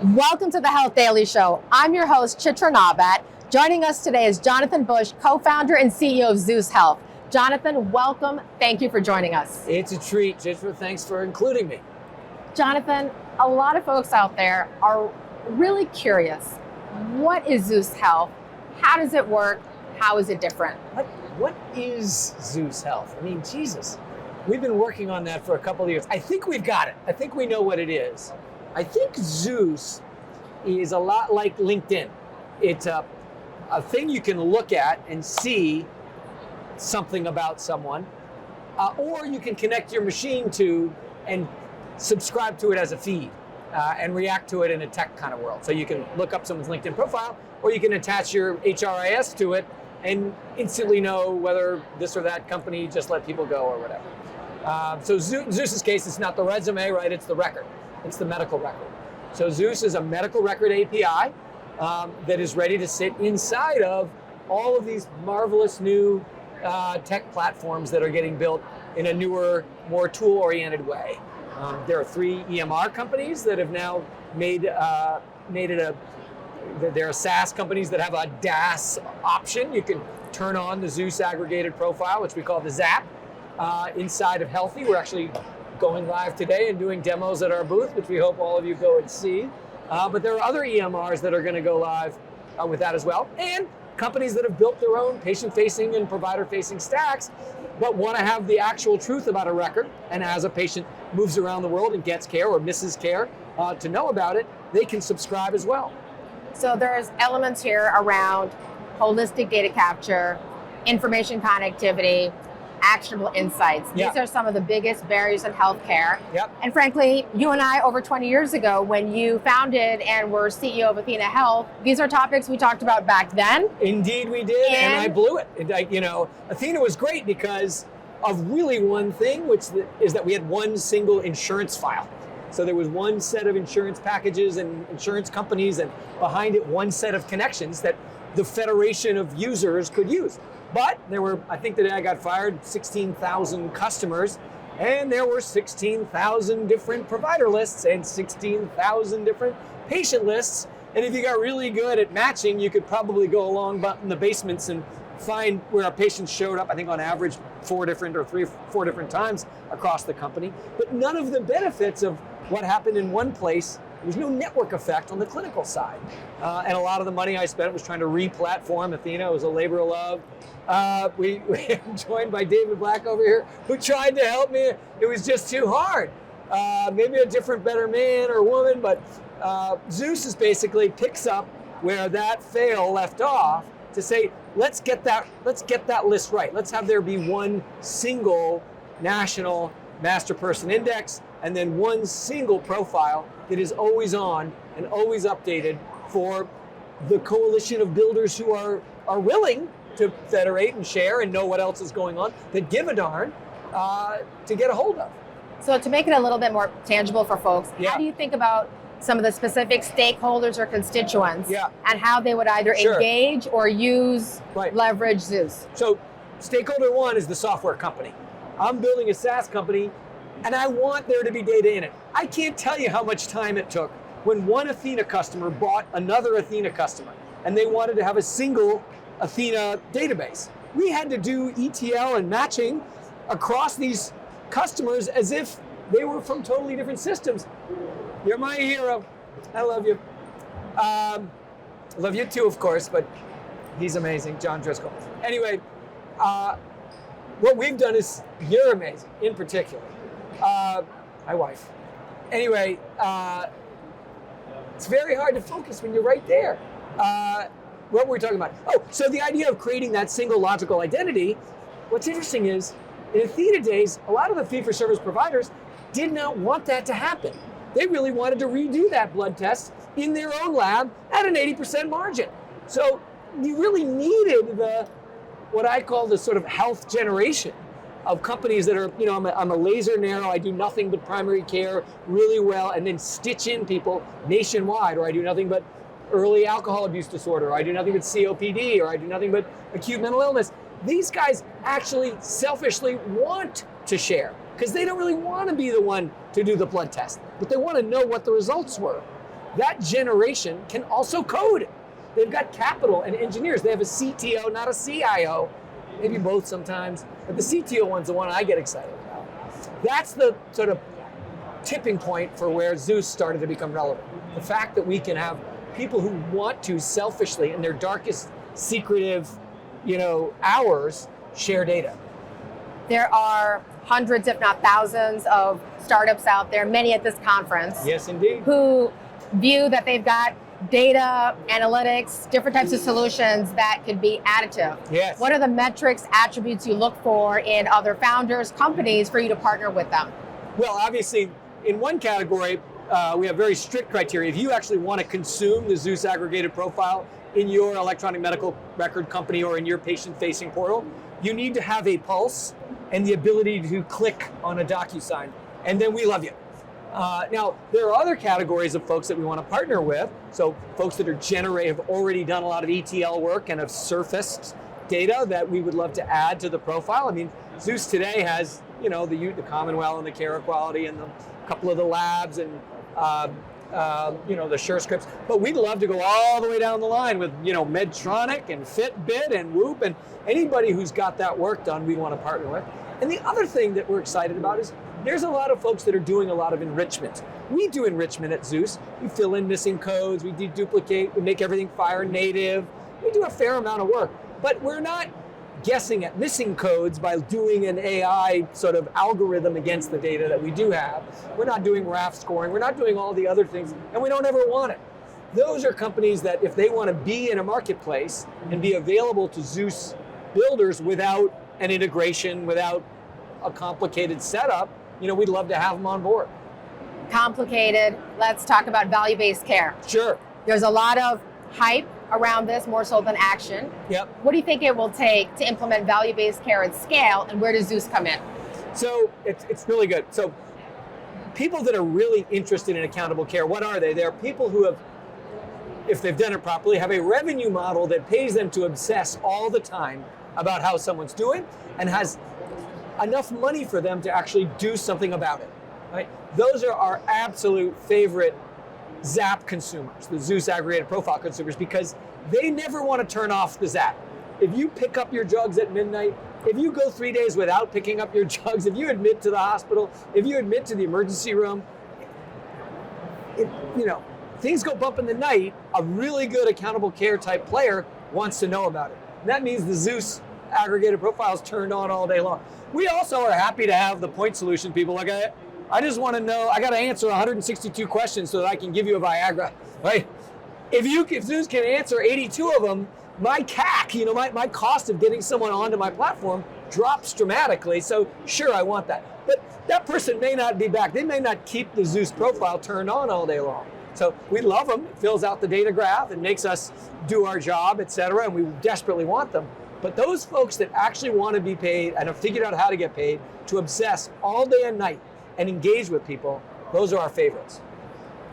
Welcome to the Health Daily Show. I'm your host, Chitra Nabat. Joining us today is Jonathan Bush, co-founder and CEO of Zeus Health. Jonathan, welcome. Thank you for joining us. It's a treat, Chitra. Thanks for including me. Jonathan, a lot of folks out there are really curious. What is Zeus Health? How does it work? How is it different? What is Zeus Health? I mean, Jesus. We've been working on that for a couple of years. I think we've got it. I think we know what it is. I think Zeus is a lot like LinkedIn. It's a thing you can look at and see something about someone, or you can connect your machine to and subscribe to it as a feed and react to it in a tech kind of world. So you can look up someone's LinkedIn profile, or you can attach your HRIS to it and instantly know whether this or that company just let people go or whatever. So Zeus's case, it's not the resume, right? It's the record. It's the medical record. So Zeus is a medical record API that is ready to sit inside of all of these marvelous new tech platforms that are getting built in a newer, more tool-oriented way. There are 3 EMR companies that have now made it there are SaaS companies that have a DaaS option. You can turn on the Zeus aggregated profile, which we call the ZAP, inside of Healthy. We're actually going live today and doing demos at our booth, which we hope all of you go and see. But there are other EMRs that are going to go live with that as well. And companies that have built their own patient-facing and provider-facing stacks, but want to have the actual truth about a record. And as a patient moves around the world and gets care or misses care, to know about it, they can subscribe as well. So there's elements here around holistic data capture, information connectivity, actionable insights. These are some of the biggest barriers in healthcare. Yep. And frankly, you and I, over 20 years ago, when you founded and were CEO of Athena Health, these are topics we talked about back then. Indeed we did, and I blew it. Athena was great because of really one thing, which is that we had one single insurance file. So there was one set of insurance packages and insurance companies, and behind it, one set of connections that the federation of users could use. But there were, I think the day I got fired, 16,000 customers, and there were 16,000 different provider lists and 16,000 different patient lists. And if you got really good at matching, you could probably go along in the basements and find where a patient showed up, I think on average 4 different times across the company. But none of the benefits of what happened in one place, there was no network effect on the clinical side. And a lot of the money I spent was trying to re-platform Athena. It was a labor of love. We joined by David Black over here, who tried to help me. It was just too hard. Maybe a different, better man or woman, but Zeus is basically picks up where that fail left off to say, let's get that list right. Let's have there be one single national master person index, and then one single profile that is always on and always updated for the coalition of builders who are willing to federate and share and know what else is going on, that give a darn, to get a hold of. So to make it a little bit more tangible for folks, how do you think about some of the specific stakeholders or constituents and how they would either engage or use, leverage Zeus? So stakeholder 1 is the software company. I'm building a SaaS company and I want there to be data in it. I can't tell you how much time it took when one Athena customer bought another Athena customer and they wanted to have a single Athena database. We had to do ETL and matching across these customers as if they were from totally different systems. You're my hero. I love you. Love you too, of course, but he's amazing, John Driscoll. Anyway, what we've done is, you're amazing, in particular. My wife. Anyway, it's very hard to focus when you're right there. What were we talking about? Oh, so the idea of creating that single logical identity, what's interesting is, in Athena days, a lot of the fee-for-service providers did not want that to happen. They really wanted to redo that blood test in their own lab at an 80% margin. So you really needed what I call the sort of health generation of companies that are, I'm a laser narrow, I do nothing but primary care really well, and then stitch in people nationwide, or I do nothing but early alcohol abuse disorder, or I do nothing but COPD, or I do nothing but acute mental illness. These guys actually selfishly want to share because they don't really want to be the one to do the blood test, but they want to know what the results were. that generation can also code. They've got capital and engineers. They have a CTO, not a CIO. Maybe both sometimes, but the CTO one's the one I get excited about. That's the sort of tipping point for where Zeus started to become relevant. The fact that we can have people who want to selfishly, in their darkest, secretive, hours, share data. There are hundreds, if not thousands, of startups out there, many at this conference. Yes, indeed. Who view that they've got data, analytics, different types of solutions that could be additive. Yes. What are the metrics, attributes you look for in other founders, companies, for you to partner with them? Well, obviously, in one category, we have very strict criteria. If you actually want to consume the Zeus aggregated profile in your electronic medical record company or in your patient-facing portal, you need to have a pulse and the ability to click on a DocuSign, and then we love you. Now, there are other categories of folks that we want to partner with. So folks that have already done a lot of ETL work and have surfaced data that we would love to add to the profile. I mean, Zeus today has, the Commonwealth and the Care Equality and a couple of the labs and, the SureScripts. But we'd love to go all the way down the line with, Medtronic and Fitbit and Whoop, and anybody who's got that work done, we want to partner with. And the other thing that we're excited about is there's a lot of folks that are doing a lot of enrichment. We do enrichment at Zeus. We fill in missing codes, we deduplicate, we make everything Fire native. We do a fair amount of work, but we're not guessing at missing codes by doing an AI sort of algorithm against the data that we do have. We're not doing RAF scoring, we're not doing all the other things, and we don't ever want it. Those are companies that if they want to be in a marketplace and be available to Zeus builders without an integration, without a complicated setup, we'd love to have them on board. Complicated. Let's talk about value-based care. Sure. There's a lot of hype around this, more so than action. Yep. What do you think it will take to implement value-based care at scale, and where does Zeus come in? So it's really good. So people that are really interested in accountable care, what are they? They're people who have, if they've done it properly, have a revenue model that pays them to obsess all the time about how someone's doing and has enough money for them to actually do something about it, right? Those are our absolute favorite Zap consumers, the Zeus aggregated profile consumers, because they never want to turn off the Zap. If you pick up your drugs at midnight, if you go 3 days without picking up your drugs, if you admit to the hospital, if you admit to the emergency room, things go bump in the night, a really good accountable care type player wants to know about it. And that means the Zeus aggregated profile is turned on all day long. We also are happy to have the point solution people. Like, I just want to know, I got to answer 162 questions so that I can give you a Viagra, right? If Zeus can answer 82 of them, my CAC, my cost of getting someone onto my platform drops dramatically. So sure, I want that. But that person may not be back. They may not keep the Zeus profile turned on all day long. So we love them. It fills out the data graph and makes us do our job, et cetera, and we desperately want them. But those folks that actually want to be paid and have figured out how to get paid to obsess all day and night and engage with people, those are our favorites.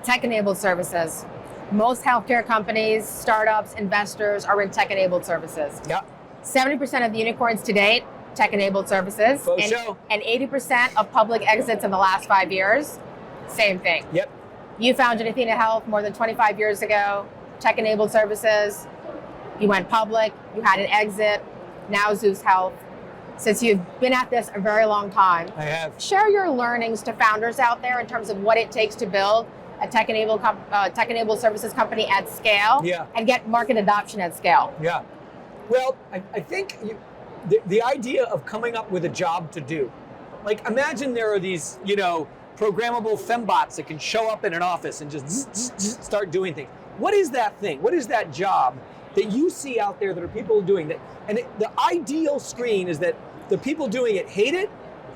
Tech-enabled services. Most healthcare companies, startups, investors are in tech-enabled services. Yep. 70% of the unicorns to date, tech-enabled services. And 80% of public exits in the last 5 years, same thing. Yep. You founded Athena Health more than 25 years ago, tech-enabled services. You went public, you had an exit, now Zeus Health. Since you've been at this a very long time, I have. Share your learnings to founders out there in terms of what it takes to build a tech-enabled services company at scale, and get market adoption at scale. Yeah. Well, I think the idea of coming up with a job to do, like imagine there are these, programmable fembots that can show up in an office and just start doing things. What is that thing? What is that job that you see out there that are people doing that? And the ideal screen is that the people doing it hate it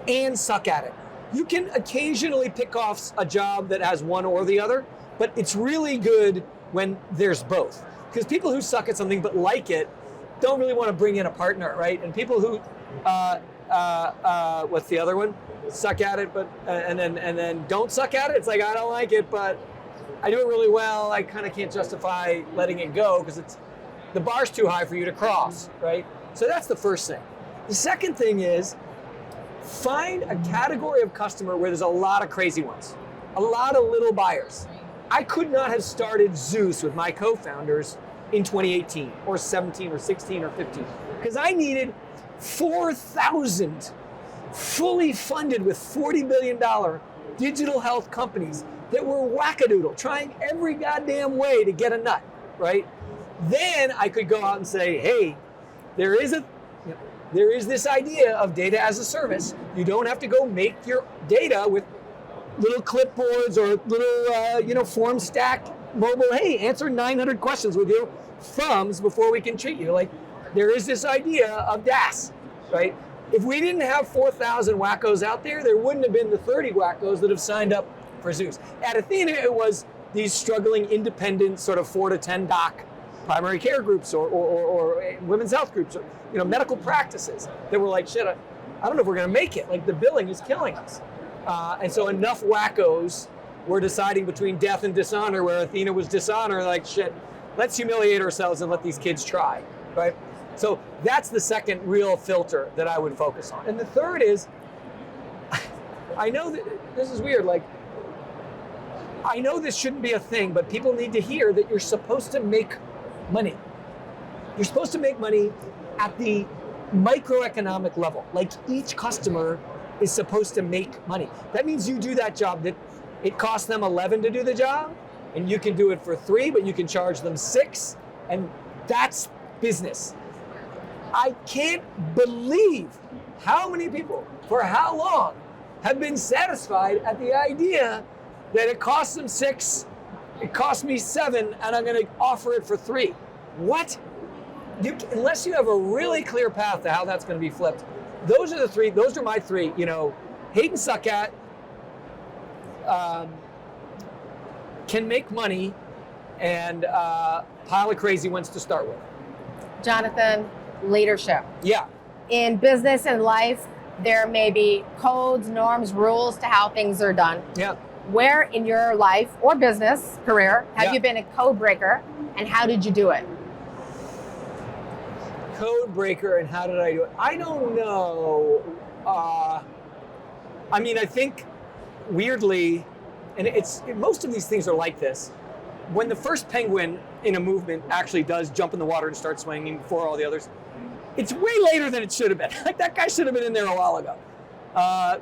and suck at it. You can occasionally pick off a job that has one or the other, but it's really good when there's both. Because people who suck at something but like it don't really want to bring in a partner, right? And people who, what's the other one? Suck at it, but and then don't suck at it. It's like, I don't like it, but I do it really well. I kind of can't justify letting it go because the bar's too high for you to cross, right? So that's the first thing. The second thing is find a category of customer where there's a lot of crazy ones, a lot of little buyers. I could not have started Zeus with my co-founders in 2018 or 17 or 16 or 15 because I needed 4,000 fully funded with $40 billion digital health companies that were wackadoodle, trying every goddamn way to get a nut, right? Then I could go out and say, hey, there is this idea of data as a service. You don't have to go make your data with little clipboards or little, form stack mobile. Hey, answer 900 questions with your thumbs before we can treat you. Like, there is this idea of DaaS, right? If we didn't have 4,000 wackos out there, there wouldn't have been the 30 wackos that have signed up for Zeus. At Athena, it was these struggling independent sort of 4 to 10 doc primary care groups or women's health groups, or, medical practices that were like, shit, I don't know if we're going to make it. Like, the billing is killing us. And so enough wackos were deciding between death and dishonor, where Athena was dishonor, like, shit, let's humiliate ourselves and let these kids try, right? So that's the second real filter that I would focus on. And the third is, I know that this is weird, like, I know this shouldn't be a thing, but people need to hear that you're supposed to make money. You're supposed to make money at the microeconomic level. Like, each customer is supposed to make money. That means you do that job that it costs them 11 to do the job, and you can do it for 3, but you can charge them 6, and that's business. I can't believe how many people, for how long, have been satisfied at the idea that it costs them 6, it costs me 7, and I'm gonna offer it for 3. What? Unless you have a really clear path to how that's gonna be flipped, those are my 3, hate and suck at, can make money, and pile of crazy ones to start with. Jonathan, leadership. Yeah. In business and life, there may be codes, norms, rules to how things are done. Yeah. Where in your life or business career have you been a code breaker, and how did you do it? Code breaker, and how did I do it? I don't know. I think weirdly, and most of these things are like this. When the first penguin in a movement actually does jump in the water and start swinging before all the others, it's way later than it should have been. Like, that guy should have been in there a while ago.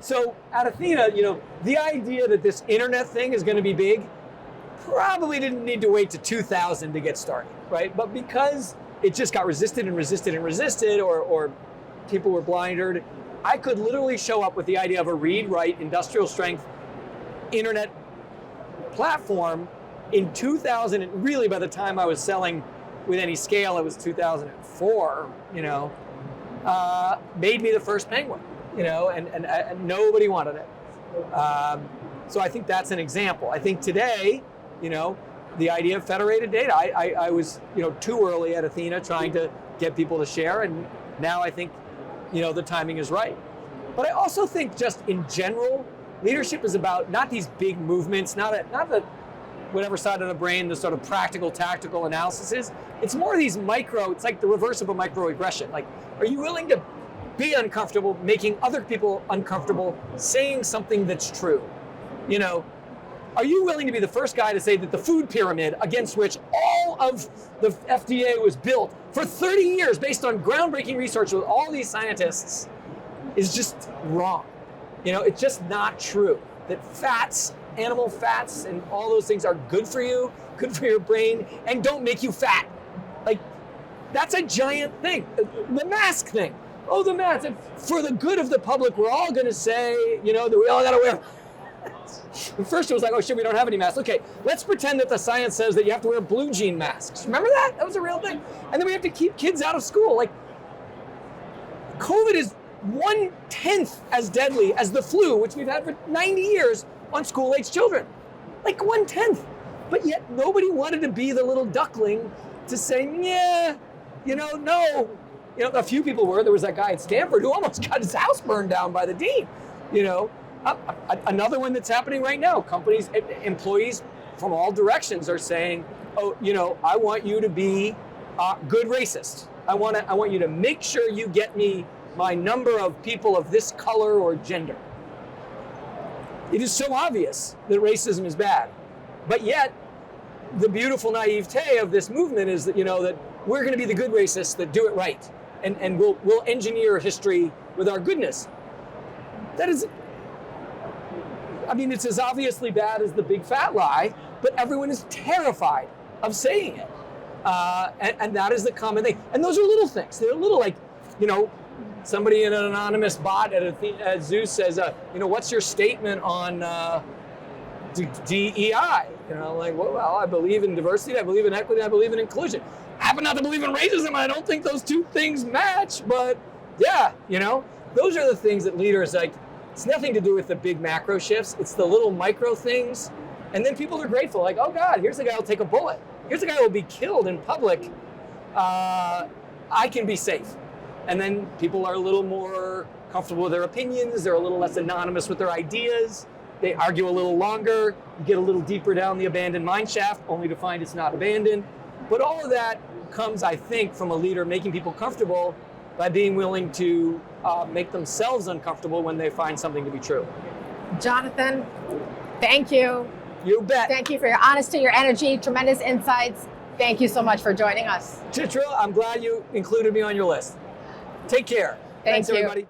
So at Athena, the idea that this internet thing is going to be big probably didn't need to wait to 2000 to get started, right? But because it just got resisted and resisted and resisted, or people were blinded, I could literally show up with the idea of a read-write, industrial strength internet platform in 2000, and really by the time I was selling with any scale, it was 2004, made me the first penguin, and nobody wanted it. So I think that's an example. I think today, the idea of federated data, I was, too early at Athena trying to get people to share, and now I think, the timing is right. But I also think just in general, leadership is about not these big movements, not the whatever side of the brain the sort of practical, tactical analysis is. It's more these it's like the reverse of a microaggression. Like, are you willing to be uncomfortable, making other people uncomfortable, saying something that's true? Are you willing to be the first guy to say that the food pyramid against which all of the FDA was built for 30 years based on groundbreaking research with all these scientists is just wrong? It's just not true. That fats, animal fats, and all those things are good for you, good for your brain, and don't make you fat. Like, that's a giant thing. The mask thing. Oh, the mask. For the good of the public, we're all going to say, that we all got to wear. And first it was like, oh shit, we don't have any masks. Okay, let's pretend that the science says that you have to wear blue jean masks. Remember that? That was a real thing. And then we have to keep kids out of school. Like, COVID is 1/10 as deadly as the flu, which we've had for 90 years on school-age children. Like, 1/10. But yet nobody wanted to be the little duckling to say, no. A few people were. There was that guy at Stanford who almost got his house burned down by the dean. Another one that's happening right now. Companies, employees from all directions are saying, I want you to be good racist. I want you to make sure you get me my number of people of this color or gender. It is so obvious that racism is bad. But yet, the beautiful naivete of this movement is that, that we're going to be the good racists that do it right. And we'll engineer history with our goodness. That is, it's as obviously bad as the big fat lie, but everyone is terrified of saying it. And that is the common thing. And those are little things. They're little, like, somebody in an anonymous bot at Zeus says, what's your statement on DEI? Well, I believe in diversity, I believe in equity, I believe in inclusion. I happen not to believe in racism, and I don't think those two things match, but yeah, those are the things that leaders, like, it's nothing to do with the big macro shifts, it's the little micro things, and then people are grateful, like, oh God, here's a guy who'll take a bullet. Here's a guy who'll be killed in public. I can be safe. And then people are a little more comfortable with their opinions, they're a little less anonymous with their ideas, they argue a little longer, you get a little deeper down the abandoned mine shaft, only to find it's not abandoned. But all of that comes, I think, from a leader making people comfortable by being willing to make themselves uncomfortable when they find something to be true. Jonathan, thank you. You bet. Thank you for your honesty, your energy, tremendous insights. Thank you so much for joining us. Chitra, I'm glad you included me on your list. Take care. Thanks, you. everybody.